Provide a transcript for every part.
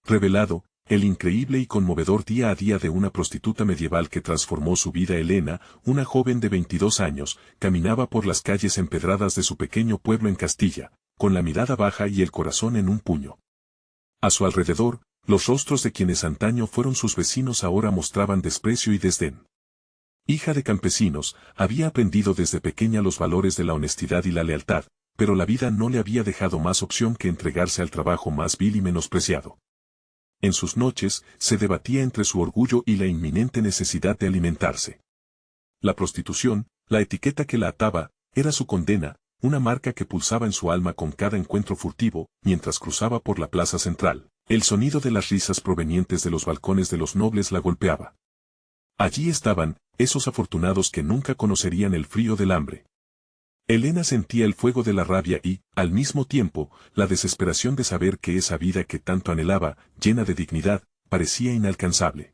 revelado el increíble y conmovedor día a día de una prostituta medieval que transformó su vida. Elena, una joven de 22 años, caminaba por las calles empedradas de su pequeño pueblo en Castilla, con la mirada baja y el corazón en un puño. A su alrededor, los rostros de quienes antaño fueron sus vecinos ahora mostraban desprecio y desdén. Hija de campesinos, había aprendido desde pequeña los valores de la honestidad y la lealtad, pero la vida no le había dejado más opción que entregarse al trabajo más vil y menospreciado. En sus noches, se debatía entre su orgullo y la inminente necesidad de alimentarse. La prostitución, la etiqueta que la ataba, era su condena, una marca que pulsaba en su alma con cada encuentro furtivo, mientras cruzaba por la plaza central. El sonido de las risas provenientes de los balcones de los nobles la golpeaba. Allí estaban, esos afortunados que nunca conocerían el frío del hambre. Elena sentía el fuego de la rabia y, al mismo tiempo, la desesperación de saber que esa vida que tanto anhelaba, llena de dignidad, parecía inalcanzable.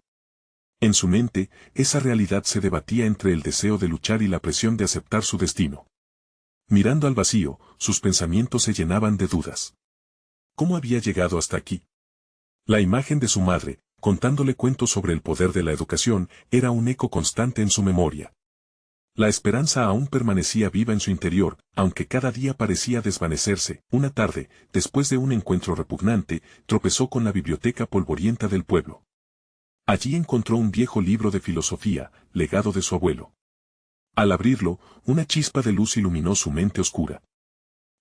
En su mente, esa realidad se debatía entre el deseo de luchar y la presión de aceptar su destino. Mirando al vacío, sus pensamientos se llenaban de dudas. ¿Cómo había llegado hasta aquí? La imagen de su madre, contándole cuentos sobre el poder de la educación, era un eco constante en su memoria. La esperanza aún permanecía viva en su interior, aunque cada día parecía desvanecerse. Una tarde, después de un encuentro repugnante, tropezó con la biblioteca polvorienta del pueblo. Allí encontró un viejo libro de filosofía, legado de su abuelo. Al abrirlo, una chispa de luz iluminó su mente oscura.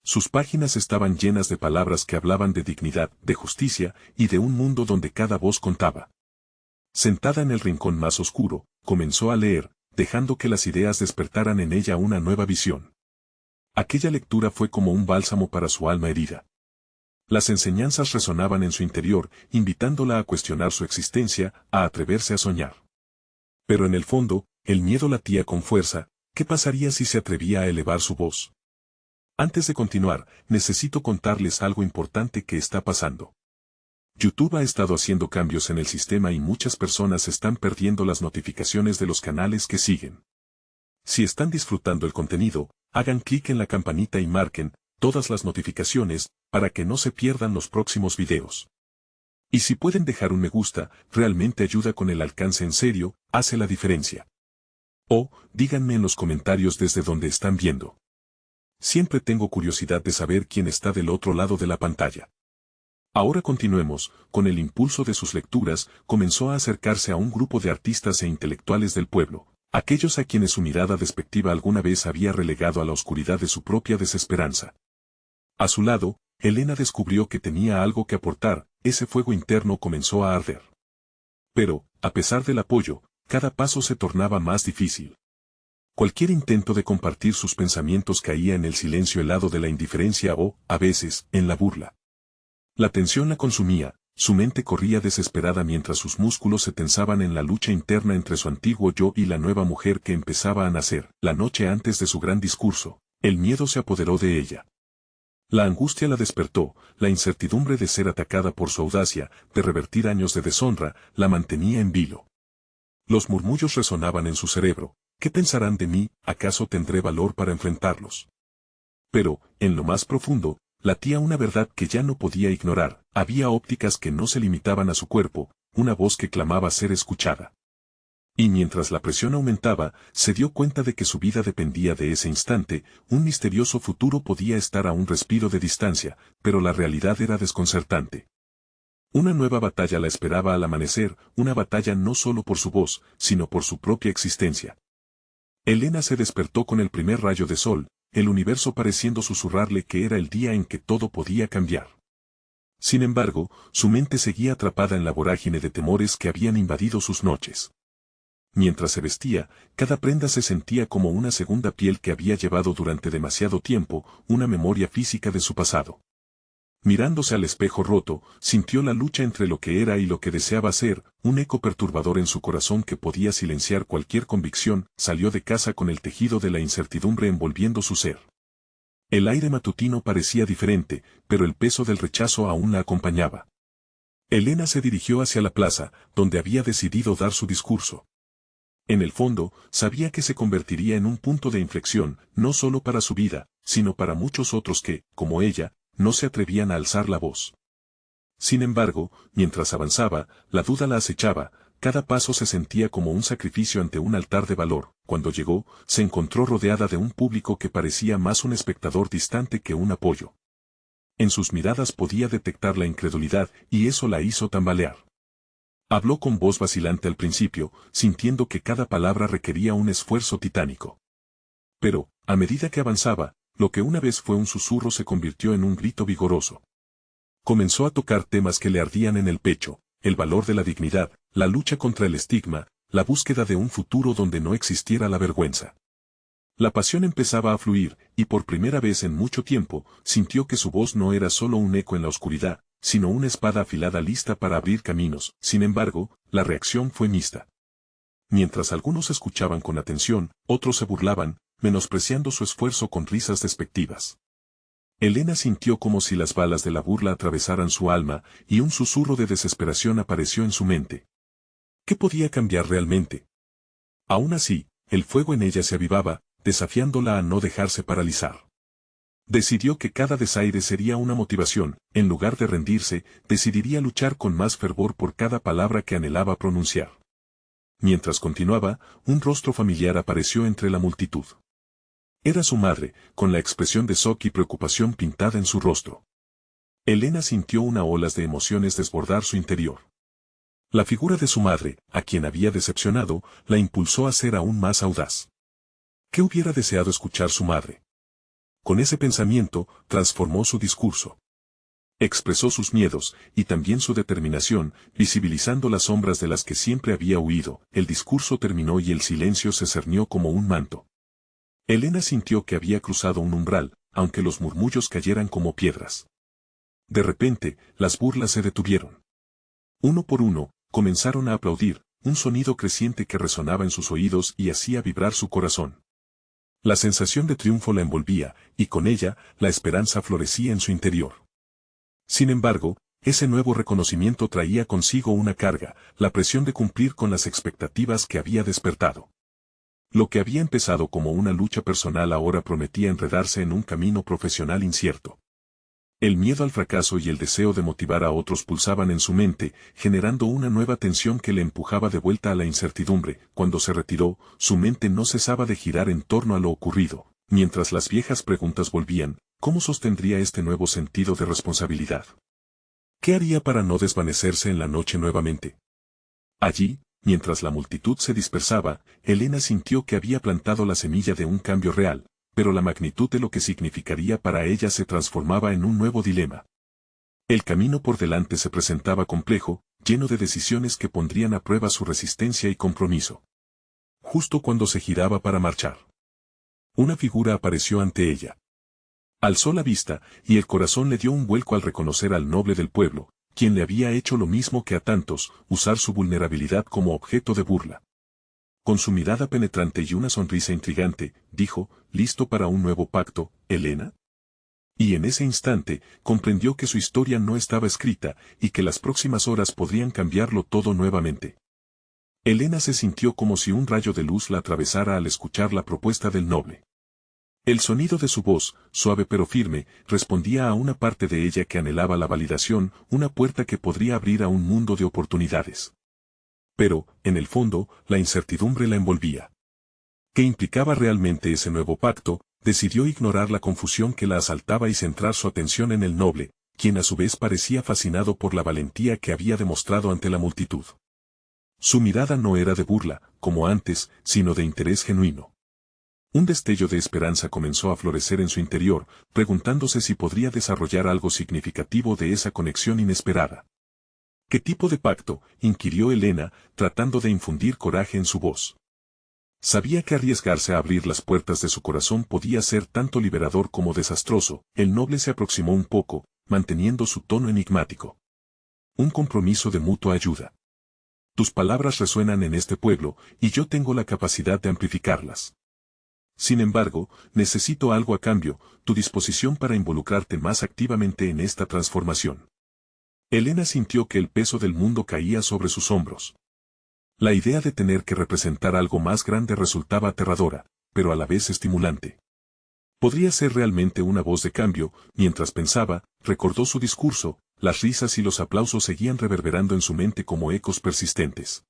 Sus páginas estaban llenas de palabras que hablaban de dignidad, de justicia, y de un mundo donde cada voz contaba. Sentada en el rincón más oscuro, comenzó a leer, dejando que las ideas despertaran en ella una nueva visión. Aquella lectura fue como un bálsamo para su alma herida. Las enseñanzas resonaban en su interior, invitándola a cuestionar su existencia, a atreverse a soñar. Pero en el fondo, el miedo latía con fuerza. ¿Qué pasaría si se atrevía a elevar su voz? Antes de continuar, necesito contarles algo importante que está pasando. YouTube ha estado haciendo cambios en el sistema y muchas personas están perdiendo las notificaciones de los canales que siguen. Si están disfrutando el contenido, hagan clic en la campanita y marquen todas las notificaciones para que no se pierdan los próximos videos. Y si pueden dejar un me gusta, realmente ayuda con el alcance. En serio, hace la diferencia. O, díganme en los comentarios desde donde están viendo. Siempre tengo curiosidad de saber quién está del otro lado de la pantalla. Ahora continuemos, con el impulso de sus lecturas, comenzó a acercarse a un grupo de artistas e intelectuales del pueblo, aquellos a quienes su mirada despectiva alguna vez había relegado a la oscuridad de su propia desesperanza. A su lado, Elena descubrió que tenía algo que aportar, ese fuego interno comenzó a arder. Pero, a pesar del apoyo, cada paso se tornaba más difícil. Cualquier intento de compartir sus pensamientos caía en el silencio helado de la indiferencia o, a veces, en la burla. La tensión la consumía, su mente corría desesperada mientras sus músculos se tensaban en la lucha interna entre su antiguo yo y la nueva mujer que empezaba a nacer. La noche antes de su gran discurso, el miedo se apoderó de ella. La angustia la despertó, la incertidumbre de ser atacada por su audacia, de revertir años de deshonra, la mantenía en vilo. Los murmullos resonaban en su cerebro. ¿Qué pensarán de mí? ¿Acaso tendré valor para enfrentarlos? Pero, en lo más profundo, latía una verdad que ya no podía ignorar. Había ópticas que no se limitaban a su cuerpo, una voz que clamaba ser escuchada. Y mientras la presión aumentaba, se dio cuenta de que su vida dependía de ese instante. Un misterioso futuro podía estar a un respiro de distancia, pero la realidad era desconcertante. Una nueva batalla la esperaba al amanecer, una batalla no solo por su voz, sino por su propia existencia. Elena se despertó con el primer rayo de sol, el universo pareciendo susurrarle que era el día en que todo podía cambiar. Sin embargo, su mente seguía atrapada en la vorágine de temores que habían invadido sus noches. Mientras se vestía, cada prenda se sentía como una segunda piel que había llevado durante demasiado tiempo, una memoria física de su pasado. Mirándose al espejo roto, sintió la lucha entre lo que era y lo que deseaba ser, un eco perturbador en su corazón que podía silenciar cualquier convicción. Salió de casa con el tejido de la incertidumbre envolviendo su ser. El aire matutino parecía diferente, pero el peso del rechazo aún la acompañaba. Elena se dirigió hacia la plaza, donde había decidido dar su discurso. En el fondo, sabía que se convertiría en un punto de inflexión, no solo para su vida, sino para muchos otros que, como ella, no se atrevían a alzar la voz. Sin embargo, mientras avanzaba, la duda la acechaba, cada paso se sentía como un sacrificio ante un altar de valor. Cuando llegó, se encontró rodeada de un público que parecía más un espectador distante que un apoyo. En sus miradas podía detectar la incredulidad, y eso la hizo tambalear. Habló con voz vacilante al principio, sintiendo que cada palabra requería un esfuerzo titánico. Pero, a medida que avanzaba, lo que una vez fue un susurro se convirtió en un grito vigoroso. Comenzó a tocar temas que le ardían en el pecho: el valor de la dignidad, la lucha contra el estigma, la búsqueda de un futuro donde no existiera la vergüenza. La pasión empezaba a fluir, y por primera vez en mucho tiempo, sintió que su voz no era solo un eco en la oscuridad, sino una espada afilada lista para abrir caminos. Sin embargo, la reacción fue mixta. Mientras algunos escuchaban con atención, otros se burlaban, menospreciando su esfuerzo con risas despectivas. Elena sintió como si las balas de la burla atravesaran su alma, y un susurro de desesperación apareció en su mente. ¿Qué podía cambiar realmente? Aún así, el fuego en ella se avivaba, desafiándola a no dejarse paralizar. Decidió que cada desaire sería una motivación. En lugar de rendirse, decidiría luchar con más fervor por cada palabra que anhelaba pronunciar. Mientras continuaba, un rostro familiar apareció entre la multitud. Era su madre, con la expresión de shock y preocupación pintada en su rostro. Elena sintió una olas de emociones desbordar su interior. La figura de su madre, a quien había decepcionado, la impulsó a ser aún más audaz. ¿Qué hubiera deseado escuchar su madre? Con ese pensamiento, transformó su discurso. Expresó sus miedos, y también su determinación, visibilizando las sombras de las que siempre había huido. El discurso terminó y el silencio se cernió como un manto. Elena sintió que había cruzado un umbral, aunque los murmullos cayeran como piedras. De repente, las burlas se detuvieron. Uno por uno, comenzaron a aplaudir, un sonido creciente que resonaba en sus oídos y hacía vibrar su corazón. La sensación de triunfo la envolvía, y con ella, la esperanza florecía en su interior. Sin embargo, ese nuevo reconocimiento traía consigo una carga: la presión de cumplir con las expectativas que había despertado. Lo que había empezado como una lucha personal ahora prometía enredarse en un camino profesional incierto. El miedo al fracaso y el deseo de motivar a otros pulsaban en su mente, generando una nueva tensión que le empujaba de vuelta a la incertidumbre. Cuando se retiró, su mente no cesaba de girar en torno a lo ocurrido, mientras las viejas preguntas volvían: ¿cómo sostendría este nuevo sentido de responsabilidad? ¿Qué haría para no desvanecerse en la noche nuevamente? Allí, mientras la multitud se dispersaba, Elena sintió que había plantado la semilla de un cambio real, pero la magnitud de lo que significaría para ella se transformaba en un nuevo dilema. El camino por delante se presentaba complejo, lleno de decisiones que pondrían a prueba su resistencia y compromiso. Justo cuando se giraba para marchar, una figura apareció ante ella. Alzó la vista, y el corazón le dio un vuelco al reconocer al noble del pueblo, quien le había hecho lo mismo que a tantos: usar su vulnerabilidad como objeto de burla. Con su mirada penetrante y una sonrisa intrigante, dijo: ¿listo para un nuevo pacto, Elena? Y en ese instante, comprendió que su historia no estaba escrita, y que las próximas horas podrían cambiarlo todo nuevamente. Elena se sintió como si un rayo de luz la atravesara al escuchar la propuesta del noble. El sonido de su voz, suave pero firme, respondía a una parte de ella que anhelaba la validación, una puerta que podría abrir a un mundo de oportunidades. Pero, en el fondo, la incertidumbre la envolvía. ¿Qué implicaba realmente ese nuevo pacto? Decidió ignorar la confusión que la asaltaba y centrar su atención en el noble, quien a su vez parecía fascinado por la valentía que había demostrado ante la multitud. Su mirada no era de burla, como antes, sino de interés genuino. Un destello de esperanza comenzó a florecer en su interior, preguntándose si podría desarrollar algo significativo de esa conexión inesperada. ¿Qué tipo de pacto?, inquirió Elena, tratando de infundir coraje en su voz. Sabía que arriesgarse a abrir las puertas de su corazón podía ser tanto liberador como desastroso. El noble se aproximó un poco, manteniendo su tono enigmático. Un compromiso de mutua ayuda. Tus palabras resuenan en este pueblo, y yo tengo la capacidad de amplificarlas. Sin embargo, necesito algo a cambio: tu disposición para involucrarte más activamente en esta transformación. Elena sintió que el peso del mundo caía sobre sus hombros. La idea de tener que representar algo más grande resultaba aterradora, pero a la vez estimulante. Podría ser realmente una voz de cambio. Mientras pensaba, recordó su discurso: las risas y los aplausos seguían reverberando en su mente como ecos persistentes.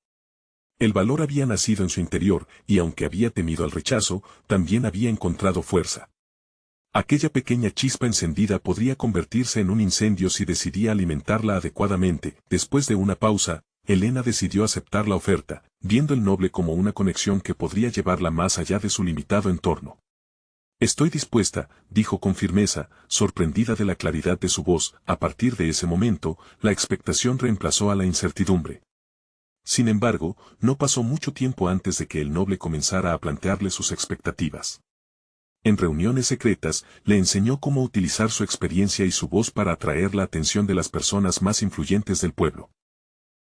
El valor había nacido en su interior, y aunque había temido al rechazo, también había encontrado fuerza. Aquella pequeña chispa encendida podría convertirse en un incendio si decidía alimentarla adecuadamente. Después de una pausa, Elena decidió aceptar la oferta, viendo el noble como una conexión que podría llevarla más allá de su limitado entorno. Estoy dispuesta, dijo con firmeza, sorprendida de la claridad de su voz. A partir de ese momento, la expectación reemplazó a la incertidumbre. Sin embargo, no pasó mucho tiempo antes de que el noble comenzara a plantearle sus expectativas. En reuniones secretas, le enseñó cómo utilizar su experiencia y su voz para atraer la atención de las personas más influyentes del pueblo.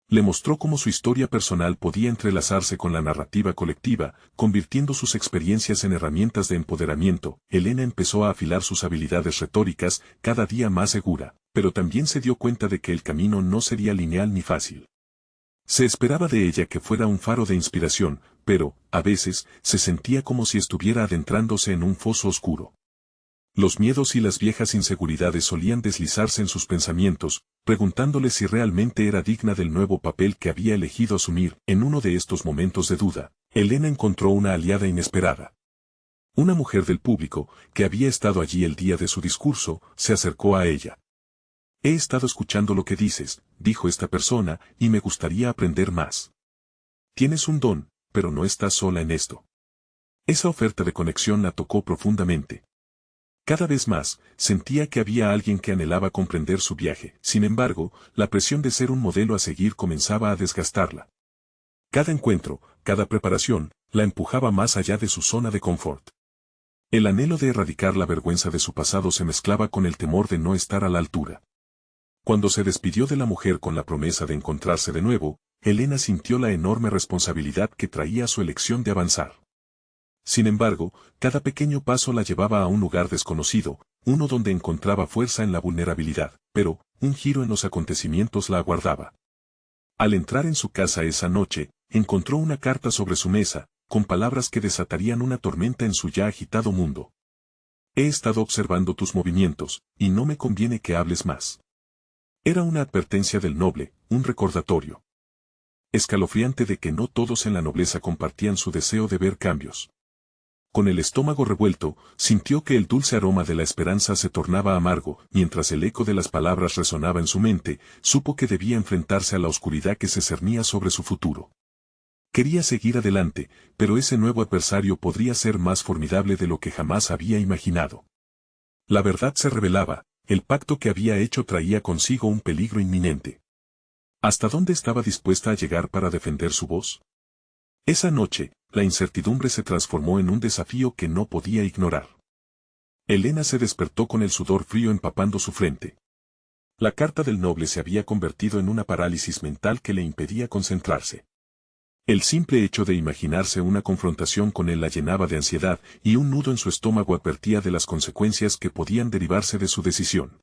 Le mostró cómo su historia personal podía entrelazarse con la narrativa colectiva, convirtiendo sus experiencias en herramientas de empoderamiento. Elena empezó a afilar sus habilidades retóricas, cada día más segura, pero también se dio cuenta de que el camino no sería lineal ni fácil. Se esperaba de ella que fuera un faro de inspiración, pero, a veces, se sentía como si estuviera adentrándose en un foso oscuro. Los miedos y las viejas inseguridades solían deslizarse en sus pensamientos, preguntándole si realmente era digna del nuevo papel que había elegido asumir. En uno de estos momentos de duda, Elena encontró una aliada inesperada. Una mujer del público, que había estado allí el día de su discurso, se acercó a ella. He estado escuchando lo que dices, dijo esta persona, y me gustaría aprender más. Tienes un don, pero no estás sola en esto. Esa oferta de conexión la tocó profundamente. Cada vez más, sentía que había alguien que anhelaba comprender su viaje. Sin embargo, la presión de ser un modelo a seguir comenzaba a desgastarla. Cada encuentro, cada preparación, la empujaba más allá de su zona de confort. El anhelo de erradicar la vergüenza de su pasado se mezclaba con el temor de no estar a la altura. Cuando se despidió de la mujer con la promesa de encontrarse de nuevo, Elena sintió la enorme responsabilidad que traía su elección de avanzar. Sin embargo, cada pequeño paso la llevaba a un lugar desconocido, uno donde encontraba fuerza en la vulnerabilidad, pero, un giro en los acontecimientos la aguardaba. Al entrar en su casa esa noche, encontró una carta sobre su mesa, con palabras que desatarían una tormenta en su ya agitado mundo. He estado observando tus movimientos, y no me conviene que hables más. Era una advertencia del noble, un recordatorio escalofriante de que no todos en la nobleza compartían su deseo de ver cambios. Con el estómago revuelto, sintió que el dulce aroma de la esperanza se tornaba amargo. Mientras el eco de las palabras resonaba en su mente, supo que debía enfrentarse a la oscuridad que se cernía sobre su futuro. Quería seguir adelante, pero ese nuevo adversario podría ser más formidable de lo que jamás había imaginado. La verdad se revelaba, el pacto que había hecho traía consigo un peligro inminente. ¿Hasta dónde estaba dispuesta a llegar para defender su voz? Esa noche, la incertidumbre se transformó en un desafío que no podía ignorar. Elena se despertó con el sudor frío empapando su frente. La carta del noble se había convertido en una parálisis mental que le impedía concentrarse. El simple hecho de imaginarse una confrontación con él la llenaba de ansiedad, y un nudo en su estómago advertía de las consecuencias que podían derivarse de su decisión.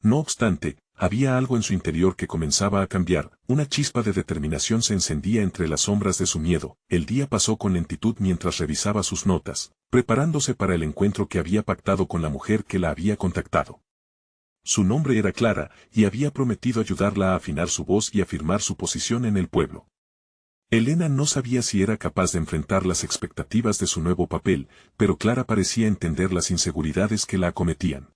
No obstante, había algo en su interior que comenzaba a cambiar. Una chispa de determinación se encendía entre las sombras de su miedo. El día pasó con lentitud mientras revisaba sus notas, preparándose para el encuentro que había pactado con la mujer que la había contactado. Su nombre era Clara, y había prometido ayudarla a afinar su voz y afirmar su posición en el pueblo. Elena no sabía si era capaz de enfrentar las expectativas de su nuevo papel, pero Clara parecía entender las inseguridades que la acometían.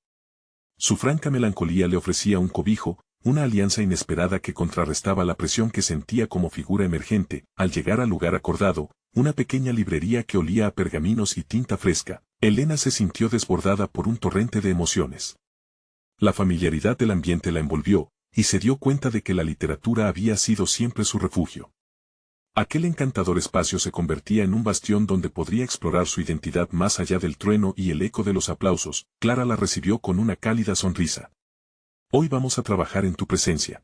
Su franca melancolía le ofrecía un cobijo, una alianza inesperada que contrarrestaba la presión que sentía como figura emergente. Al llegar al lugar acordado, una pequeña librería que olía a pergaminos y tinta fresca, Elena se sintió desbordada por un torrente de emociones. La familiaridad del ambiente la envolvió, y se dio cuenta de que la literatura había sido siempre su refugio. Aquel encantador espacio se convertía en un bastión donde podría explorar su identidad más allá del trueno y el eco de los aplausos. Clara la recibió con una cálida sonrisa. Hoy vamos a trabajar en tu presencia.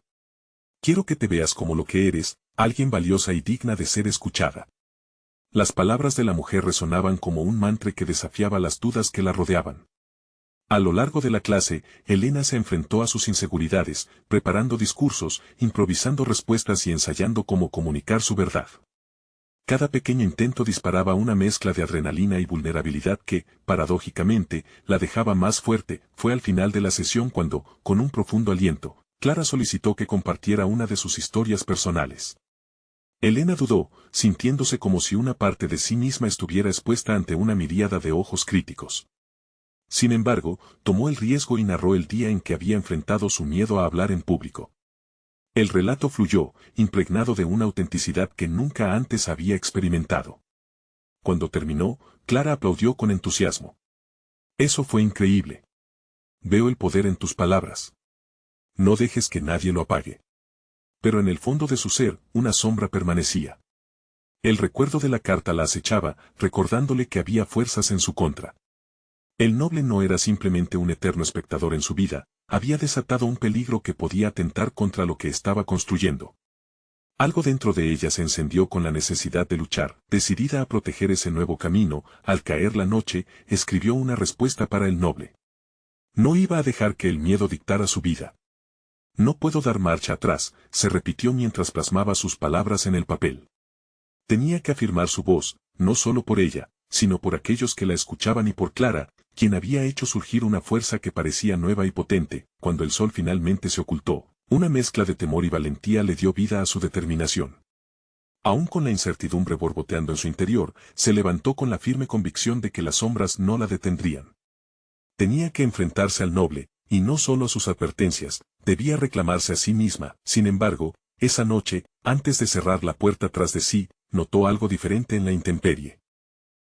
Quiero que te veas como lo que eres, alguien valiosa y digna de ser escuchada. Las palabras de la mujer resonaban como un mantra que desafiaba las dudas que la rodeaban. A lo largo de la clase, Elena se enfrentó a sus inseguridades, preparando discursos, improvisando respuestas y ensayando cómo comunicar su verdad. Cada pequeño intento disparaba una mezcla de adrenalina y vulnerabilidad que, paradójicamente, la dejaba más fuerte. Fue al final de la sesión cuando, con un profundo aliento, Clara solicitó que compartiera una de sus historias personales. Elena dudó, sintiéndose como si una parte de sí misma estuviera expuesta ante una miríada de ojos críticos. Sin embargo, tomó el riesgo y narró el día en que había enfrentado su miedo a hablar en público. El relato fluyó, impregnado de una autenticidad que nunca antes había experimentado. Cuando terminó, Clara aplaudió con entusiasmo. Eso fue increíble. Veo el poder en tus palabras. No dejes que nadie lo apague. Pero en el fondo de su ser, una sombra permanecía. El recuerdo de la carta la acechaba, recordándole que había fuerzas en su contra. El noble no era simplemente un eterno espectador en su vida, había desatado un peligro que podía atentar contra lo que estaba construyendo. Algo dentro de ella se encendió con la necesidad de luchar, decidida a proteger ese nuevo camino. Al caer la noche, escribió una respuesta para el noble. No iba a dejar que el miedo dictara su vida. No puedo dar marcha atrás, se repitió mientras plasmaba sus palabras en el papel. Tenía que afirmar su voz, no solo por ella, sino por aquellos que la escuchaban y por Clara, quien había hecho surgir una fuerza que parecía nueva y potente. Cuando el sol finalmente se ocultó, una mezcla de temor y valentía le dio vida a su determinación. Aún con la incertidumbre borboteando en su interior, se levantó con la firme convicción de que las sombras no la detendrían. Tenía que enfrentarse al noble, y no solo a sus advertencias, debía reclamarse a sí misma. Sin embargo, esa noche, antes de cerrar la puerta tras de sí, notó algo diferente en la intemperie.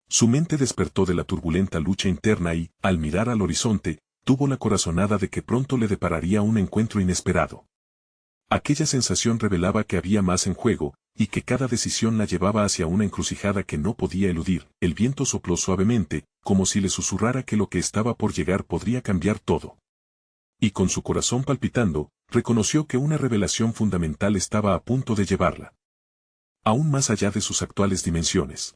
Su mente despertó de la turbulenta lucha interna y, al mirar al horizonte, tuvo la corazonada de que pronto le depararía un encuentro inesperado. Aquella sensación revelaba que había más en juego, y que cada decisión la llevaba hacia una encrucijada que no podía eludir. El viento sopló suavemente, como si le susurrara que lo que estaba por llegar podría cambiar todo. Y con su corazón palpitando, reconoció que una revelación fundamental estaba a punto de llevarla aún más allá de sus actuales dimensiones.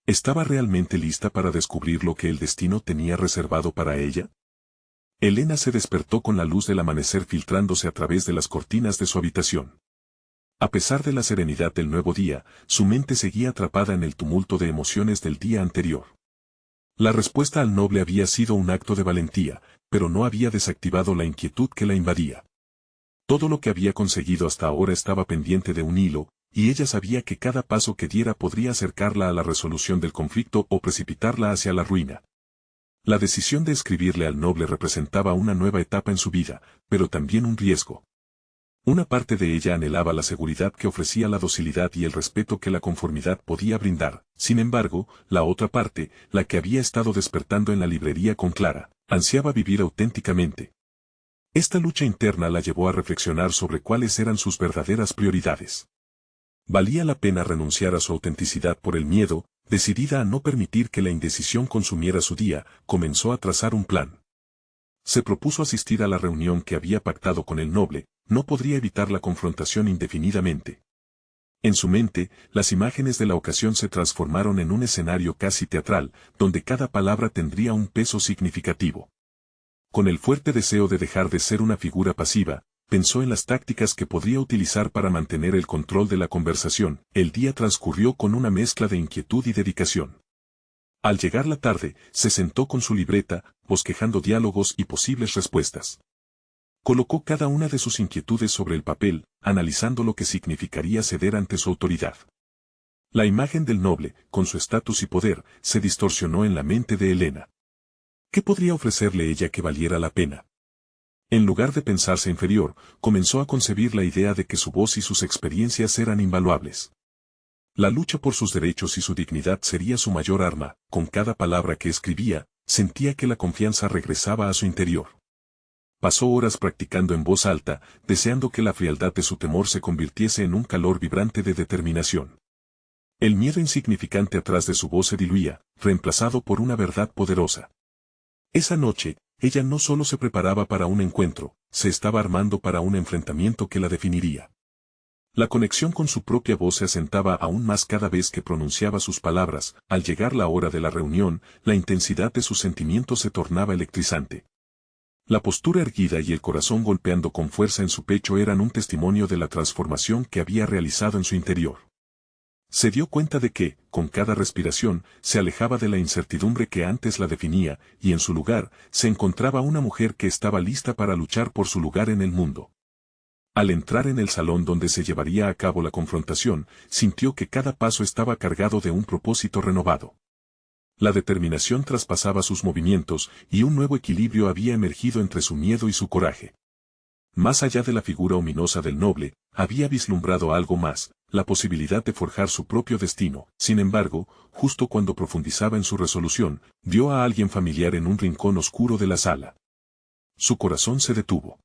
¿Estaba realmente lista para descubrir lo que el destino tenía reservado para ella? Elena se despertó con la luz del amanecer filtrándose a través de las cortinas de su habitación. A pesar de la serenidad del nuevo día, su mente seguía atrapada en el tumulto de emociones del día anterior. La respuesta al noble había sido un acto de valentía, pero no había desactivado la inquietud que la invadía. Todo lo que había conseguido hasta ahora estaba pendiente de un hilo, y ella sabía que cada paso que diera podría acercarla a la resolución del conflicto o precipitarla hacia la ruina. La decisión de escribirle al noble representaba una nueva etapa en su vida, pero también un riesgo. Una parte de ella anhelaba la seguridad que ofrecía la docilidad y el respeto que la conformidad podía brindar. Sin embargo, la otra parte, la que había estado despertando en la librería con Clara, ansiaba vivir auténticamente. Esta lucha interna la llevó a reflexionar sobre cuáles eran sus verdaderas prioridades. ¿Valía la pena renunciar a su autenticidad por el miedo? Decidida a no permitir que la indecisión consumiera su día, comenzó a trazar un plan. Se propuso asistir a la reunión que había pactado con el noble, no podría evitar la confrontación indefinidamente. En su mente, las imágenes de la ocasión se transformaron en un escenario casi teatral, donde cada palabra tendría un peso significativo. Con el fuerte deseo de dejar de ser una figura pasiva, pensó en las tácticas que podría utilizar para mantener el control de la conversación. El día transcurrió con una mezcla de inquietud y dedicación. Al llegar la tarde, se sentó con su libreta, bosquejando diálogos y posibles respuestas. Colocó cada una de sus inquietudes sobre el papel, analizando lo que significaría ceder ante su autoridad. La imagen del noble, con su estatus y poder, se distorsionó en la mente de Elena. ¿Qué podría ofrecerle ella que valiera la pena? En lugar de pensarse inferior, comenzó a concebir la idea de que su voz y sus experiencias eran invaluables. La lucha por sus derechos y su dignidad sería su mayor arma. Con cada palabra que escribía, sentía que la confianza regresaba a su interior. Pasó horas practicando en voz alta, deseando que la frialdad de su temor se convirtiese en un calor vibrante de determinación. El miedo insignificante atrás de su voz se diluía, reemplazado por una verdad poderosa. Esa noche, ella no solo se preparaba para un encuentro, se estaba armando para un enfrentamiento que la definiría. La conexión con su propia voz se asentaba aún más cada vez que pronunciaba sus palabras. Al llegar la hora de la reunión, la intensidad de sus sentimientos se tornaba electrizante. La postura erguida y el corazón golpeando con fuerza en su pecho eran un testimonio de la transformación que había realizado en su interior. Se dio cuenta de que, con cada respiración, se alejaba de la incertidumbre que antes la definía, y en su lugar, se encontraba una mujer que estaba lista para luchar por su lugar en el mundo. Al entrar en el salón donde se llevaría a cabo la confrontación, sintió que cada paso estaba cargado de un propósito renovado. La determinación traspasaba sus movimientos y un nuevo equilibrio había emergido entre su miedo y su coraje. Más allá de la figura ominosa del noble, había vislumbrado algo más, la posibilidad de forjar su propio destino. Sin embargo, justo cuando profundizaba en su resolución, vio a alguien familiar en un rincón oscuro de la sala. Su corazón se detuvo.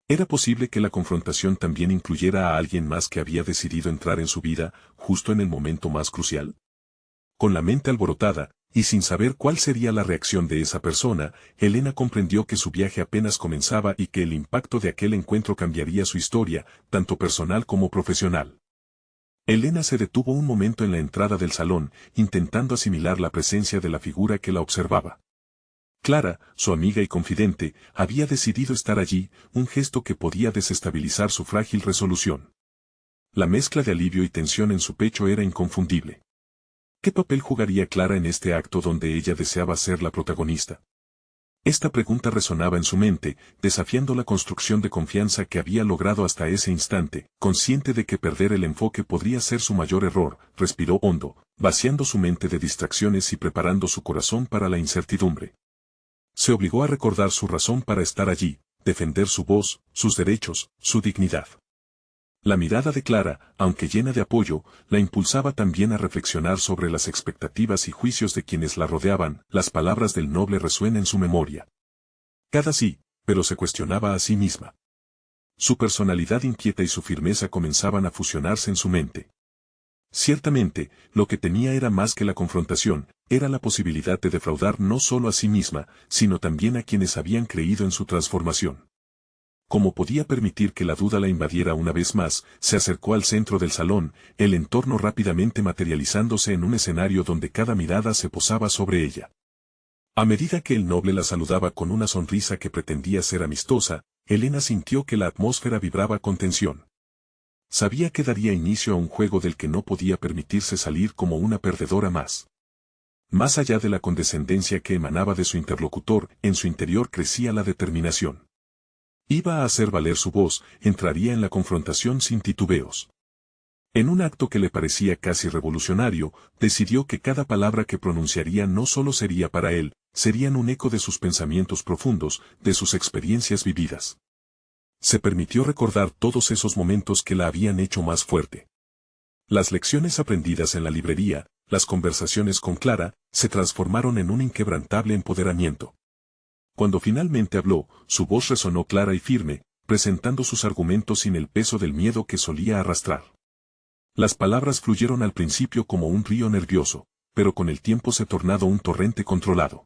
¿Era posible que la confrontación también incluyera a alguien más que había decidido entrar en su vida, justo en el momento más crucial? Con la mente alborotada, y sin saber cuál sería la reacción de esa persona, Helena comprendió que su viaje apenas comenzaba y que el impacto de aquel encuentro cambiaría su historia, tanto personal como profesional. Helena se detuvo un momento en la entrada del salón, intentando asimilar la presencia de la figura que la observaba. Clara, su amiga y confidente, había decidido estar allí, un gesto que podía desestabilizar su frágil resolución. La mezcla de alivio y tensión en su pecho era inconfundible. ¿Qué papel jugaría Clara en este acto donde ella deseaba ser la protagonista? Esta pregunta resonaba en su mente, desafiando la construcción de confianza que había logrado hasta ese instante. Consciente de que perder el enfoque podría ser su mayor error, respiró hondo, vaciando su mente de distracciones y preparando su corazón para la incertidumbre. Se obligó a recordar su razón para estar allí, defender su voz, sus derechos, su dignidad. La mirada de Clara, aunque llena de apoyo, la impulsaba también a reflexionar sobre las expectativas y juicios de quienes la rodeaban. Las palabras del noble resuenan en su memoria. Cada sí, pero se cuestionaba a sí misma. Su personalidad inquieta y su firmeza comenzaban a fusionarse en su mente. Ciertamente, lo que tenía era más que la confrontación, era la posibilidad de defraudar no solo a sí misma, sino también a quienes habían creído en su transformación. Como podía permitir que la duda la invadiera una vez más, se acercó al centro del salón, el entorno rápidamente materializándose en un escenario donde cada mirada se posaba sobre ella. A medida que el noble la saludaba con una sonrisa que pretendía ser amistosa, Helena sintió que la atmósfera vibraba con tensión. Sabía que daría inicio a un juego del que no podía permitirse salir como una perdedora más. Más allá de la condescendencia que emanaba de su interlocutor, en su interior crecía la determinación. Iba a hacer valer su voz, entraría en la confrontación sin titubeos. En un acto que le parecía casi revolucionario, decidió que cada palabra que pronunciaría no solo sería para él, serían un eco de sus pensamientos profundos, de sus experiencias vividas. Se permitió recordar todos esos momentos que la habían hecho más fuerte. Las lecciones aprendidas en la librería, las conversaciones con Clara, se transformaron en un inquebrantable empoderamiento. Cuando finalmente habló, su voz resonó clara y firme, presentando sus argumentos sin el peso del miedo que solía arrastrar. Las palabras fluyeron al principio como un río nervioso, pero con el tiempo se tornado un torrente controlado.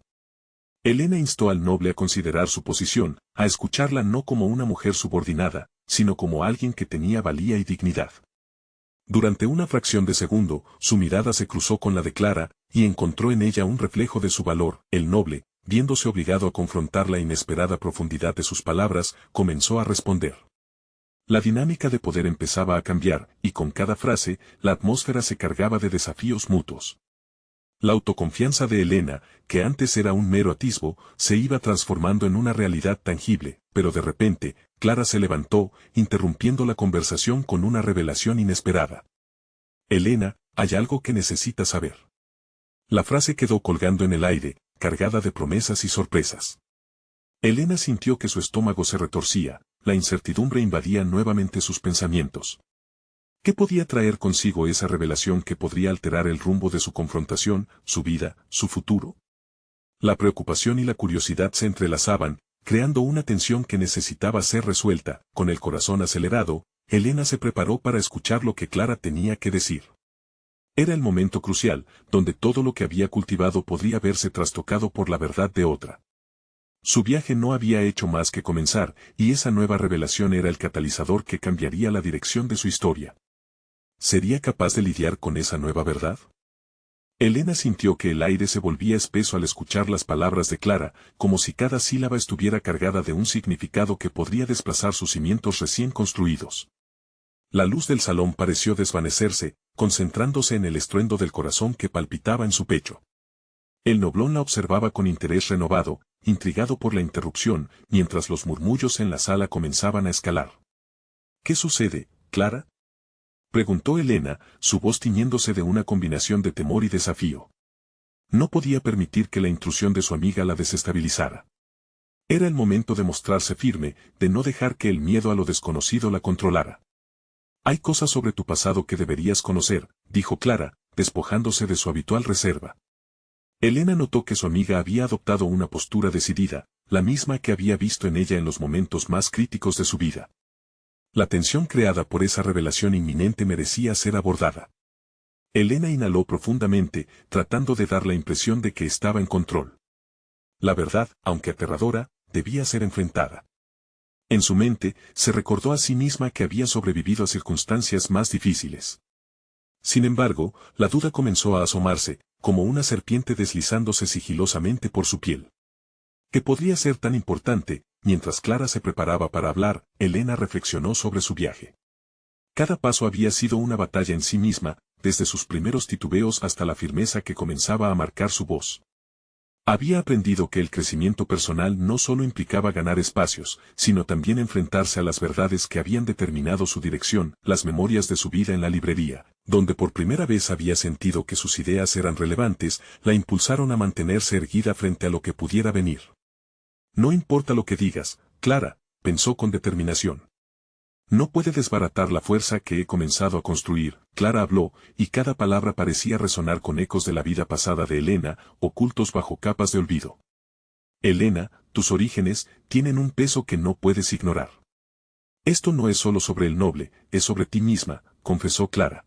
Helena instó al noble a considerar su posición, a escucharla no como una mujer subordinada, sino como alguien que tenía valía y dignidad. Durante una fracción de segundo, su mirada se cruzó con la de Clara, y encontró en ella un reflejo de su valor. El noble, viéndose obligado a confrontar la inesperada profundidad de sus palabras, comenzó a responder. La dinámica de poder empezaba a cambiar, y con cada frase, la atmósfera se cargaba de desafíos mutuos. La autoconfianza de Helena, que antes era un mero atisbo, se iba transformando en una realidad tangible, pero de repente, Clara se levantó, interrumpiendo la conversación con una revelación inesperada. Helena, hay algo que necesitas saber. La frase quedó colgando en el aire, cargada de promesas y sorpresas. Helena sintió que su estómago se retorcía, la incertidumbre invadía nuevamente sus pensamientos. ¿Qué podía traer consigo esa revelación que podría alterar el rumbo de su confrontación, su vida, su futuro? La preocupación y la curiosidad se entrelazaban, creando una tensión que necesitaba ser resuelta. Con el corazón acelerado, Helena se preparó para escuchar lo que Clara tenía que decir. Era el momento crucial, donde todo lo que había cultivado podría verse trastocado por la verdad de otra. Su viaje no había hecho más que comenzar, y esa nueva revelación era el catalizador que cambiaría la dirección de su historia. ¿Sería capaz de lidiar con esa nueva verdad? Helena sintió que el aire se volvía espeso al escuchar las palabras de Clara, como si cada sílaba estuviera cargada de un significado que podría desplazar sus cimientos recién construidos. La luz del salón pareció desvanecerse, concentrándose en el estruendo del corazón que palpitaba en su pecho. El noblón la observaba con interés renovado, intrigado por la interrupción, mientras los murmullos en la sala comenzaban a escalar. ¿Qué sucede, Clara? Preguntó Elena, su voz tiñéndose de una combinación de temor y desafío. No podía permitir que la intrusión de su amiga la desestabilizara. Era el momento de mostrarse firme, de no dejar que el miedo a lo desconocido la controlara. Hay cosas sobre tu pasado que deberías conocer, dijo Clara, despojándose de su habitual reserva. Elena notó que su amiga había adoptado una postura decidida, la misma que había visto en ella en los momentos más críticos de su vida. La tensión creada por esa revelación inminente merecía ser abordada. Elena inhaló profundamente, tratando de dar la impresión de que estaba en control. La verdad, aunque aterradora, debía ser enfrentada. En su mente, se recordó a sí misma que había sobrevivido a circunstancias más difíciles. Sin embargo, la duda comenzó a asomarse, como una serpiente deslizándose sigilosamente por su piel. ¿Qué podría ser tan importante? Mientras Clara se preparaba para hablar, Elena reflexionó sobre su viaje. Cada paso había sido una batalla en sí misma, desde sus primeros titubeos hasta la firmeza que comenzaba a marcar su voz. Había aprendido que el crecimiento personal no solo implicaba ganar espacios, sino también enfrentarse a las verdades que habían determinado su dirección, las memorias de su vida en la librería, donde por primera vez había sentido que sus ideas eran relevantes, la impulsaron a mantenerse erguida frente a lo que pudiera venir. No importa lo que digas, Clara, pensó con determinación. No puede desbaratar la fuerza que he comenzado a construir. Clara habló, y cada palabra parecía resonar con ecos de la vida pasada de Elena, ocultos bajo capas de olvido. Elena, tus orígenes tienen un peso que no puedes ignorar. Esto no es solo sobre el noble, es sobre ti misma, confesó Clara.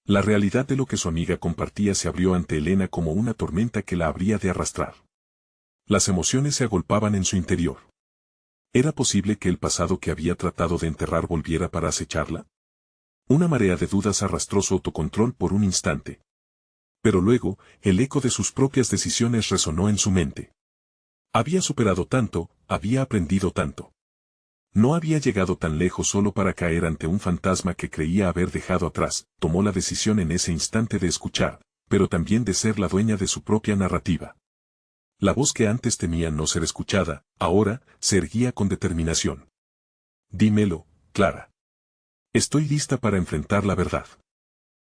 La realidad de lo que su amiga compartía se abrió ante Elena como una tormenta que la habría de arrastrar. Las emociones se agolpaban en su interior. ¿Era posible que el pasado que había tratado de enterrar volviera para acecharla? Una marea de dudas arrastró su autocontrol por un instante. Pero luego, el eco de sus propias decisiones resonó en su mente. Había superado tanto, había aprendido tanto. No había llegado tan lejos solo para caer ante un fantasma que creía haber dejado atrás. Tomó la decisión en ese instante de escuchar, pero también de ser la dueña de su propia narrativa. La voz que antes temía no ser escuchada, ahora, se erguía con determinación. Dímelo, Clara. Estoy lista para enfrentar la verdad.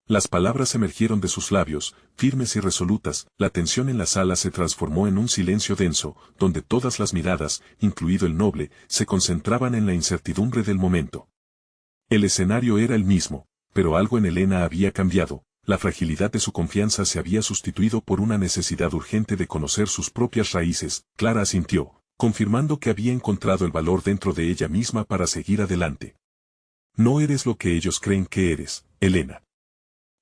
Las palabras emergieron de sus labios, firmes y resolutas, la tensión en la sala se transformó en un silencio denso, donde todas las miradas, incluido el noble, se concentraban en la incertidumbre del momento. El escenario era el mismo, pero algo en Elena había cambiado. La fragilidad de su confianza se había sustituido por una necesidad urgente de conocer sus propias raíces. Clara asintió, confirmando que había encontrado el valor dentro de ella misma para seguir adelante. No eres lo que ellos creen que eres, Elena.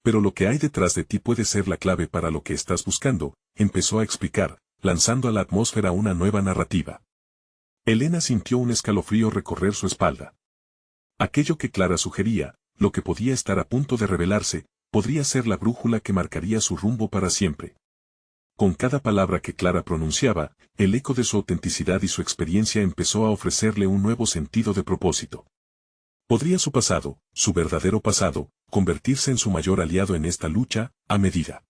Pero lo que hay detrás de ti puede ser la clave para lo que estás buscando, empezó a explicar, lanzando a la atmósfera una nueva narrativa. Elena sintió un escalofrío recorrer su espalda. Aquello que Clara sugería, lo que podía estar a punto de revelarse, podría ser la brújula que marcaría su rumbo para siempre. Con cada palabra que Clara pronunciaba, el eco de su autenticidad y su experiencia empezó a ofrecerle un nuevo sentido de propósito. ¿Podría su pasado, su verdadero pasado, convertirse en su mayor aliado en esta lucha, a medida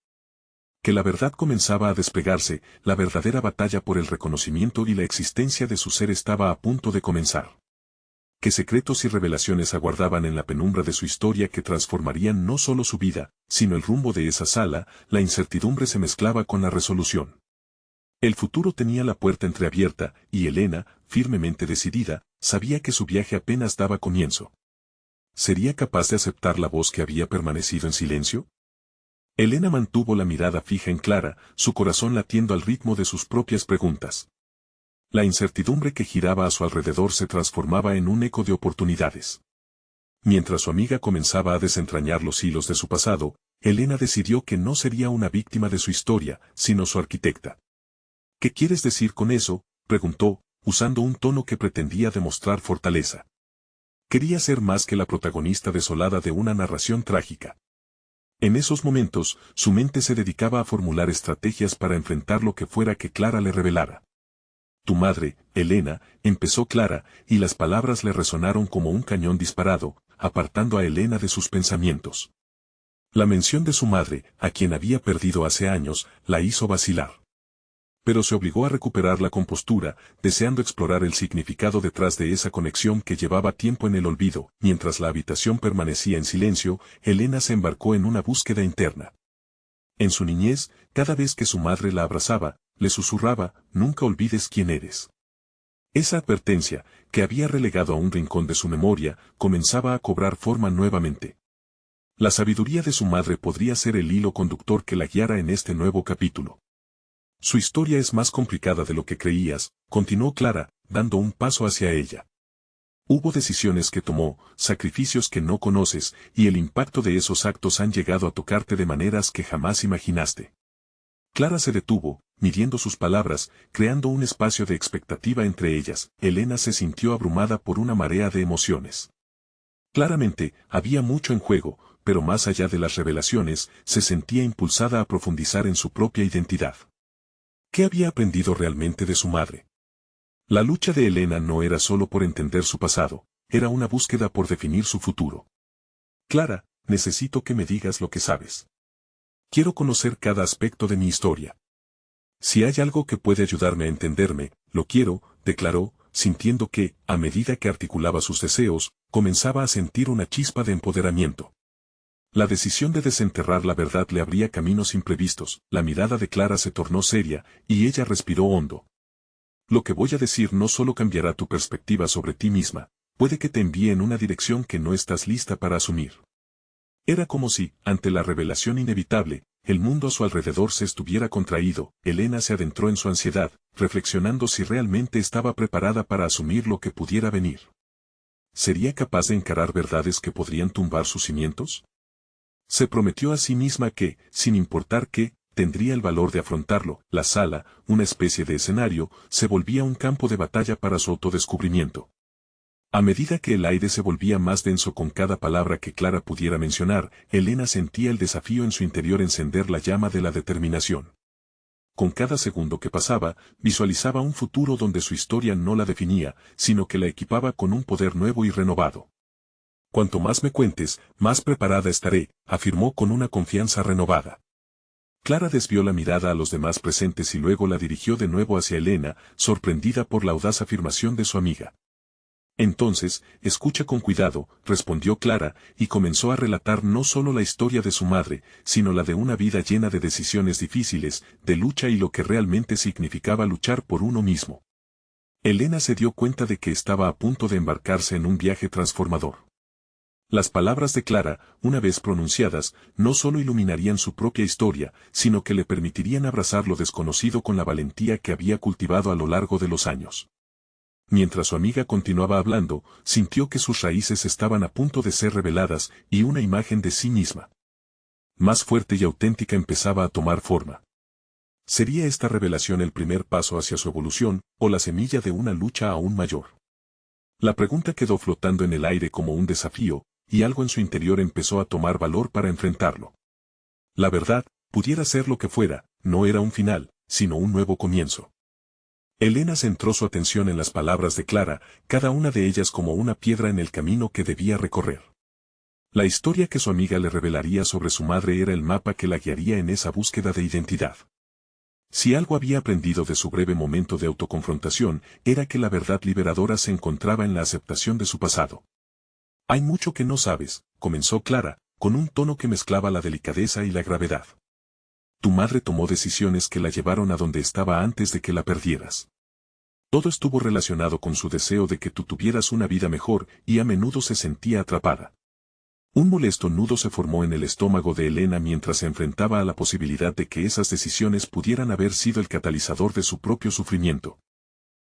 que la verdad comenzaba a desplegarse, la verdadera batalla por el reconocimiento y la existencia de su ser estaba a punto de comenzar? ¿Qué secretos y revelaciones aguardaban en la penumbra de su historia que transformarían no solo su vida, sino el rumbo de esa sala? La incertidumbre se mezclaba con la resolución. El futuro tenía la puerta entreabierta, y Elena, firmemente decidida, sabía que su viaje apenas daba comienzo. ¿Sería capaz de aceptar la voz que había permanecido en silencio? Elena mantuvo la mirada fija en Clara, su corazón latiendo al ritmo de sus propias preguntas. La incertidumbre que giraba a su alrededor se transformaba en un eco de oportunidades. Mientras su amiga comenzaba a desentrañar los hilos de su pasado, Elena decidió que no sería una víctima de su historia, sino su arquitecta. ¿Qué quieres decir con eso?, preguntó, usando un tono que pretendía demostrar fortaleza. Quería ser más que la protagonista desolada de una narración trágica. En esos momentos, su mente se dedicaba a formular estrategias para enfrentar lo que fuera que Clara le revelara. Tu madre, Elena, empezó Clara, y las palabras le resonaron como un cañón disparado, apartando a Elena de sus pensamientos. La mención de su madre, a quien había perdido hace años, la hizo vacilar. pero se obligó a recuperar la compostura, deseando explorar el significado detrás de esa conexión que llevaba tiempo en el olvido. Mientras la habitación permanecía en silencio, Elena se embarcó en una búsqueda interna. En su niñez, cada vez que su madre la abrazaba, le susurraba, «Nunca olvides quién eres». Esa advertencia, que había relegado a un rincón de su memoria, comenzaba a cobrar forma nuevamente. La sabiduría de su madre podría ser el hilo conductor que la guiara en este nuevo capítulo. Su historia es más complicada de lo que creías, continuó Clara, dando un paso hacia ella. Hubo decisiones que tomó, sacrificios que no conoces, y el impacto de esos actos han llegado a tocarte de maneras que jamás imaginaste. Clara se detuvo, midiendo sus palabras, creando un espacio de expectativa entre ellas. Elena se sintió abrumada por una marea de emociones. Claramente, había mucho en juego, pero más allá de las revelaciones, se sentía impulsada a profundizar en su propia identidad. ¿Qué había aprendido realmente de su madre? La lucha de Elena no era solo por entender su pasado, era una búsqueda por definir su futuro. Clara, necesito que me digas lo que sabes. Quiero conocer cada aspecto de mi historia. Si hay algo que puede ayudarme a entenderme, lo quiero, declaró, sintiendo que, a medida que articulaba sus deseos, comenzaba a sentir una chispa de empoderamiento. La decisión de desenterrar la verdad le abría caminos imprevistos. La mirada de Clara se tornó seria, y ella respiró hondo. Lo que voy a decir no solo cambiará tu perspectiva sobre ti misma, puede que te envíe en una dirección que no estás lista para asumir. Era como si, ante la revelación inevitable, el mundo a su alrededor se estuviera contraído. Elena se adentró en su ansiedad, reflexionando si realmente estaba preparada para asumir lo que pudiera venir. ¿Sería capaz de encarar verdades que podrían tumbar sus cimientos? Se prometió a sí misma que, sin importar qué, tendría el valor de afrontarlo. La sala, una especie de escenario, se volvía un campo de batalla para su autodescubrimiento. A medida que el aire se volvía más denso con cada palabra que Clara pudiera mencionar, Elena sentía el desafío en su interior encender la llama de la determinación. Con cada segundo que pasaba, visualizaba un futuro donde su historia no la definía, sino que la equipaba con un poder nuevo y renovado. Cuanto más me cuentes, más preparada estaré, afirmó con una confianza renovada. Clara desvió la mirada a los demás presentes y luego la dirigió de nuevo hacia Elena, sorprendida por la audaz afirmación de su amiga. Entonces, escucha con cuidado, respondió Clara, y comenzó a relatar no solo la historia de su madre, sino la de una vida llena de decisiones difíciles, de lucha y lo que realmente significaba luchar por uno mismo. Elena se dio cuenta de que estaba a punto de embarcarse en un viaje transformador. Las palabras de Clara, una vez pronunciadas, no solo iluminarían su propia historia, sino que le permitirían abrazar lo desconocido con la valentía que había cultivado a lo largo de los años. Mientras su amiga continuaba hablando, sintió que sus raíces estaban a punto de ser reveladas y una imagen de sí misma, más fuerte y auténtica, empezaba a tomar forma. ¿Sería esta revelación el primer paso hacia su evolución, o la semilla de una lucha aún mayor? La pregunta quedó flotando en el aire como un desafío, y algo en su interior empezó a tomar valor para enfrentarlo. La verdad, pudiera ser lo que fuera, no era un final, sino un nuevo comienzo. Elena centró su atención en las palabras de Clara, cada una de ellas como una piedra en el camino que debía recorrer. La historia que su amiga le revelaría sobre su madre era el mapa que la guiaría en esa búsqueda de identidad. Si algo había aprendido de su breve momento de autoconfrontación, era que la verdad liberadora se encontraba en la aceptación de su pasado. Hay mucho que no sabes, comenzó Clara, con un tono que mezclaba la delicadeza y la gravedad. Tu madre tomó decisiones que la llevaron a donde estaba antes de que la perdieras. Todo estuvo relacionado con su deseo de que tú tuvieras una vida mejor, y a menudo se sentía atrapada. Un molesto nudo se formó en el estómago de Elena mientras se enfrentaba a la posibilidad de que esas decisiones pudieran haber sido el catalizador de su propio sufrimiento.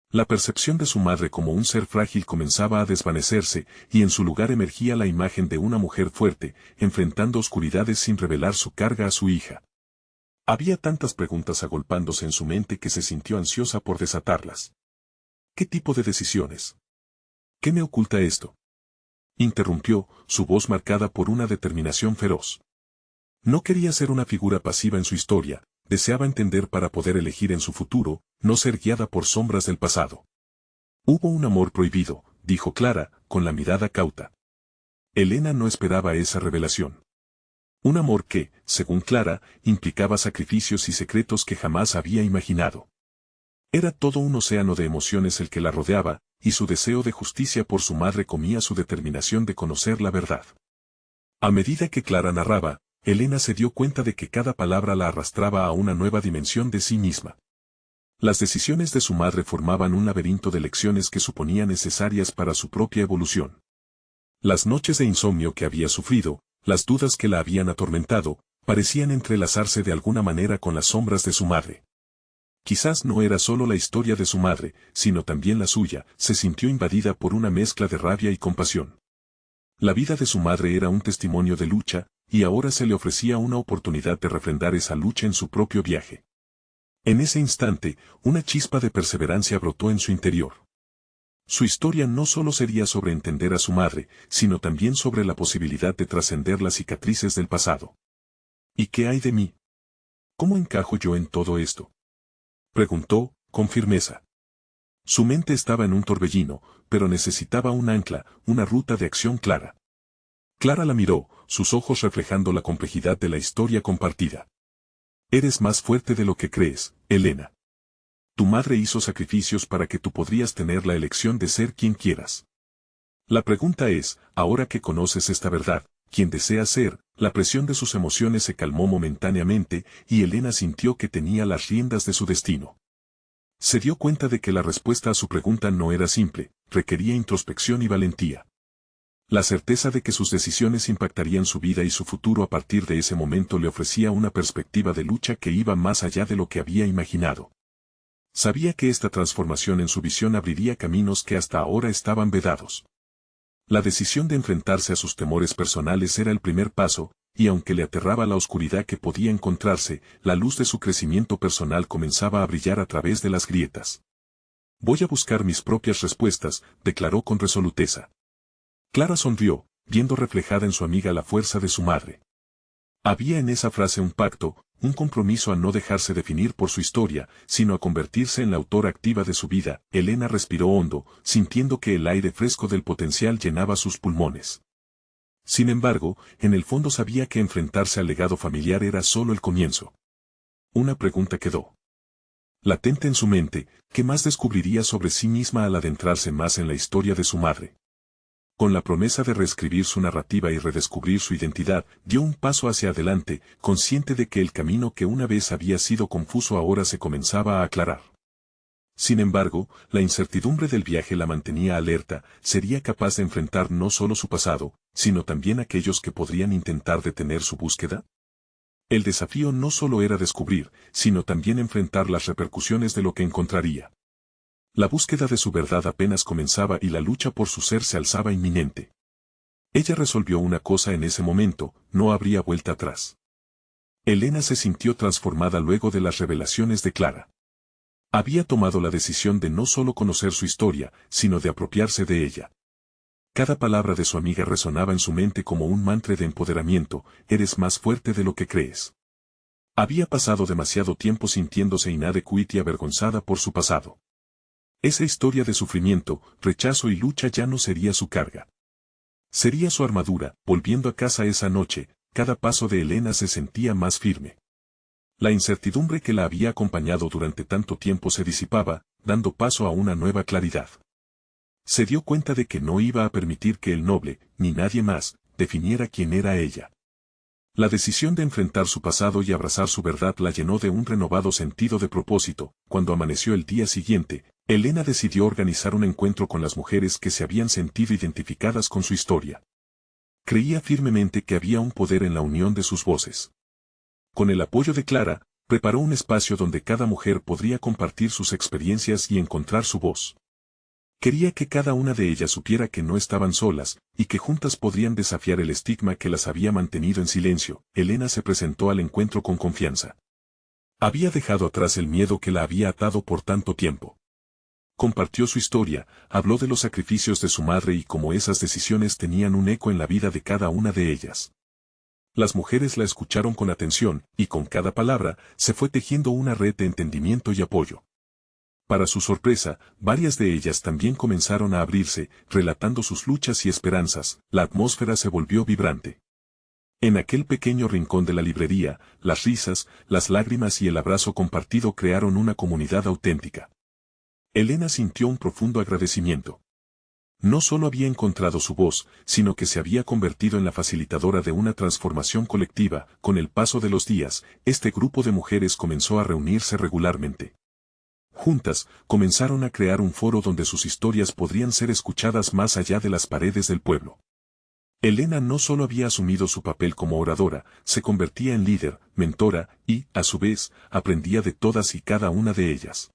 La percepción de su madre como un ser frágil comenzaba a desvanecerse, y en su lugar emergía la imagen de una mujer fuerte, enfrentando oscuridades sin revelar su carga a su hija. Había tantas preguntas agolpándose en su mente que se sintió ansiosa por desatarlas. ¿Qué tipo de decisiones? ¿Qué me oculta esto? Interrumpió, su voz marcada por una determinación feroz. No quería ser una figura pasiva en su historia, deseaba entender para poder elegir en su futuro, no ser guiada por sombras del pasado. Hubo un amor prohibido, dijo Clara, con la mirada cauta. Elena no esperaba esa revelación. Un amor que, según Clara, implicaba sacrificios y secretos que jamás había imaginado. Era todo un océano de emociones el que la rodeaba, y su deseo de justicia por su madre comía su determinación de conocer la verdad. A medida que Clara narraba, Elena se dio cuenta de que cada palabra la arrastraba a una nueva dimensión de sí misma. Las decisiones de su madre formaban un laberinto de lecciones que suponía necesarias para su propia evolución. Las noches de insomnio que había sufrido, las dudas que la habían atormentado, parecían entrelazarse de alguna manera con las sombras de su madre. Quizás no era solo la historia de su madre, sino también la suya, se sintió invadida por una mezcla de rabia y compasión. La vida de su madre era un testimonio de lucha, y ahora se le ofrecía una oportunidad de refrendar esa lucha en su propio viaje. En ese instante, una chispa de perseverancia brotó en su interior. Su historia no solo sería sobre entender a su madre, sino también sobre la posibilidad de trascender las cicatrices del pasado. ¿Y qué hay de mí? ¿Cómo encajo yo en todo esto?, preguntó, con firmeza. Su mente estaba en un torbellino, pero necesitaba un ancla, una ruta de acción clara. Clara la miró, sus ojos reflejando la complejidad de la historia compartida. Eres más fuerte de lo que crees, Elena. Tu madre hizo sacrificios para que tú podrías tener la elección de ser quien quieras. La pregunta es, ahora que conoces esta verdad, ¿quién deseas ser? La presión de sus emociones se calmó momentáneamente, y Elena sintió que tenía las riendas de su destino. Se dio cuenta de que la respuesta a su pregunta no era simple, requería introspección y valentía. La certeza de que sus decisiones impactarían su vida y su futuro a partir de ese momento le ofrecía una perspectiva de lucha que iba más allá de lo que había imaginado. Sabía que esta transformación en su visión abriría caminos que hasta ahora estaban vedados. La decisión de enfrentarse a sus temores personales era el primer paso, y aunque le aterraba la oscuridad que podía encontrarse, la luz de su crecimiento personal comenzaba a brillar a través de las grietas. Voy a buscar mis propias respuestas, declaró con resoluteza. Clara sonrió, viendo reflejada en su amiga la fuerza de su madre. Había en esa frase un pacto, un compromiso a no dejarse definir por su historia, sino a convertirse en la autora activa de su vida. Elena respiró hondo, sintiendo que el aire fresco del potencial llenaba sus pulmones. Sin embargo, en el fondo sabía que enfrentarse al legado familiar era solo el comienzo. Una pregunta quedó latente en su mente: ¿qué más descubriría sobre sí misma al adentrarse más en la historia de su madre? Con la promesa de reescribir su narrativa y redescubrir su identidad, dio un paso hacia adelante, consciente de que el camino que una vez había sido confuso ahora se comenzaba a aclarar. Sin embargo, la incertidumbre del viaje la mantenía alerta. ¿Sería capaz de enfrentar no solo su pasado, sino también aquellos que podrían intentar detener su búsqueda? El desafío no solo era descubrir, sino también enfrentar las repercusiones de lo que encontraría. La búsqueda de su verdad apenas comenzaba y la lucha por su ser se alzaba inminente. Ella resolvió una cosa en ese momento: no habría vuelta atrás. Elena se sintió transformada luego de las revelaciones de Clara. Había tomado la decisión de no solo conocer su historia, sino de apropiarse de ella. Cada palabra de su amiga resonaba en su mente como un mantra de empoderamiento: eres más fuerte de lo que crees. Había pasado demasiado tiempo sintiéndose inadecuada y avergonzada por su pasado. Esa historia de sufrimiento, rechazo y lucha ya no sería su carga. Sería su armadura. Volviendo a casa esa noche, cada paso de Elena se sentía más firme. La incertidumbre que la había acompañado durante tanto tiempo se disipaba, dando paso a una nueva claridad. Se dio cuenta de que no iba a permitir que el noble, ni nadie más, definiera quién era ella. La decisión de enfrentar su pasado y abrazar su verdad la llenó de un renovado sentido de propósito. Cuando amaneció el día siguiente, Elena decidió organizar un encuentro con las mujeres que se habían sentido identificadas con su historia. Creía firmemente que había un poder en la unión de sus voces. Con el apoyo de Clara, preparó un espacio donde cada mujer podría compartir sus experiencias y encontrar su voz. Quería que cada una de ellas supiera que no estaban solas, y que juntas podrían desafiar el estigma que las había mantenido en silencio. Elena se presentó al encuentro con confianza. Había dejado atrás el miedo que la había atado por tanto tiempo. Compartió su historia, habló de los sacrificios de su madre y cómo esas decisiones tenían un eco en la vida de cada una de ellas. Las mujeres la escucharon con atención, y con cada palabra, se fue tejiendo una red de entendimiento y apoyo. Para su sorpresa, varias de ellas también comenzaron a abrirse, relatando sus luchas y esperanzas. La atmósfera se volvió vibrante. En aquel pequeño rincón de la librería, las risas, las lágrimas y el abrazo compartido crearon una comunidad auténtica. Elena sintió un profundo agradecimiento. No solo había encontrado su voz, sino que se había convertido en la facilitadora de una transformación colectiva. Con el paso de los días, este grupo de mujeres comenzó a reunirse regularmente. Juntas, comenzaron a crear un foro donde sus historias podrían ser escuchadas más allá de las paredes del pueblo. Elena no solo había asumido su papel como oradora, se convertía en líder, mentora, y, a su vez, aprendía de todas y cada una de ellas.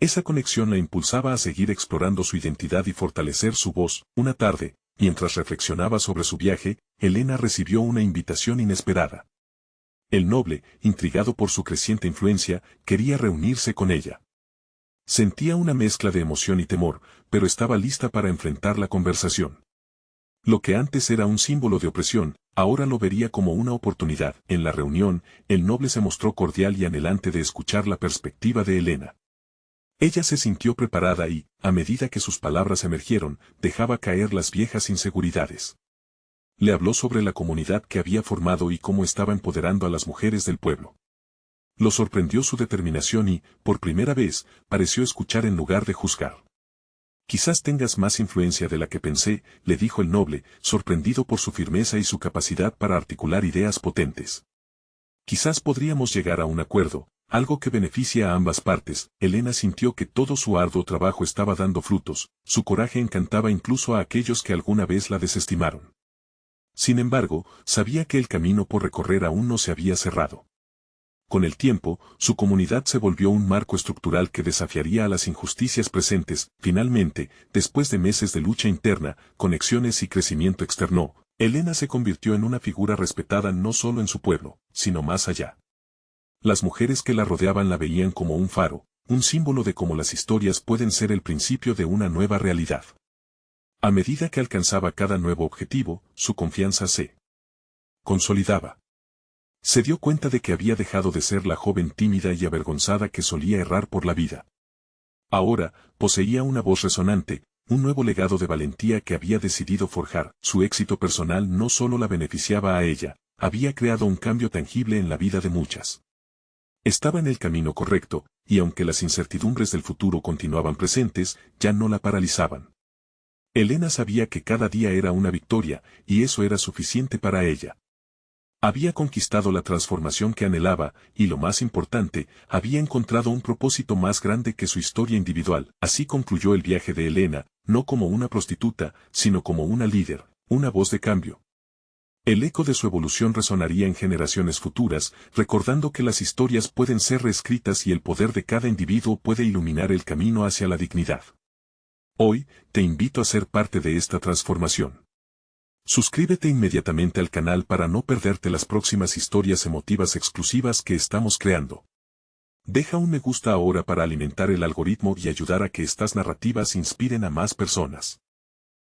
Esa conexión la impulsaba a seguir explorando su identidad y fortalecer su voz. Una tarde, mientras reflexionaba sobre su viaje, Elena recibió una invitación inesperada. El noble, intrigado por su creciente influencia, quería reunirse con ella. Sentía una mezcla de emoción y temor, pero estaba lista para enfrentar la conversación. Lo que antes era un símbolo de opresión, ahora lo vería como una oportunidad. En la reunión, el noble se mostró cordial y anhelante de escuchar la perspectiva de Elena. Ella se sintió preparada y, a medida que sus palabras emergieron, dejaba caer las viejas inseguridades. Le habló sobre la comunidad que había formado y cómo estaba empoderando a las mujeres del pueblo. Lo sorprendió su determinación y, por primera vez, pareció escuchar en lugar de juzgar. Quizás tengas más influencia de la que pensé, le dijo el noble, sorprendido por su firmeza y su capacidad para articular ideas potentes. Quizás podríamos llegar a un acuerdo, algo que beneficia a ambas partes. Elena sintió que todo su arduo trabajo estaba dando frutos, su coraje encantaba incluso a aquellos que alguna vez la desestimaron. Sin embargo, sabía que el camino por recorrer aún no se había cerrado. Con el tiempo, su comunidad se volvió un marco estructural que desafiaría a las injusticias presentes. Finalmente, después de meses de lucha interna, conexiones y crecimiento externo, Elena se convirtió en una figura respetada no solo en su pueblo, sino más allá. Las mujeres que la rodeaban la veían como un faro, un símbolo de cómo las historias pueden ser el principio de una nueva realidad. A medida que alcanzaba cada nuevo objetivo, su confianza se consolidaba. Se dio cuenta de que había dejado de ser la joven tímida y avergonzada que solía errar por la vida. Ahora, poseía una voz resonante, un nuevo legado de valentía que había decidido forjar. Su éxito personal no solo la beneficiaba a ella, había creado un cambio tangible en la vida de muchas. Estaba en el camino correcto, y aunque las incertidumbres del futuro continuaban presentes, ya no la paralizaban. Elena sabía que cada día era una victoria, y eso era suficiente para ella. Había conquistado la transformación que anhelaba, y lo más importante, había encontrado un propósito más grande que su historia individual. Así concluyó el viaje de Elena, no como una prostituta, sino como una líder, una voz de cambio. El eco de su evolución resonaría en generaciones futuras, recordando que las historias pueden ser reescritas y el poder de cada individuo puede iluminar el camino hacia la dignidad. Hoy, te invito a ser parte de esta transformación. Suscríbete inmediatamente al canal para no perderte las próximas historias emotivas exclusivas que estamos creando. Deja un me gusta ahora para alimentar el algoritmo y ayudar a que estas narrativas inspiren a más personas.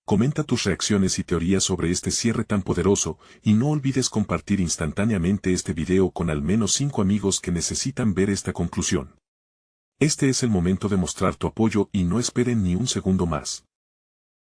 Comenta tus reacciones y teorías sobre este cierre tan poderoso, y no olvides compartir instantáneamente este video con al menos 5 amigos que necesitan ver esta conclusión. Este es el momento de mostrar tu apoyo y no esperen ni un segundo más.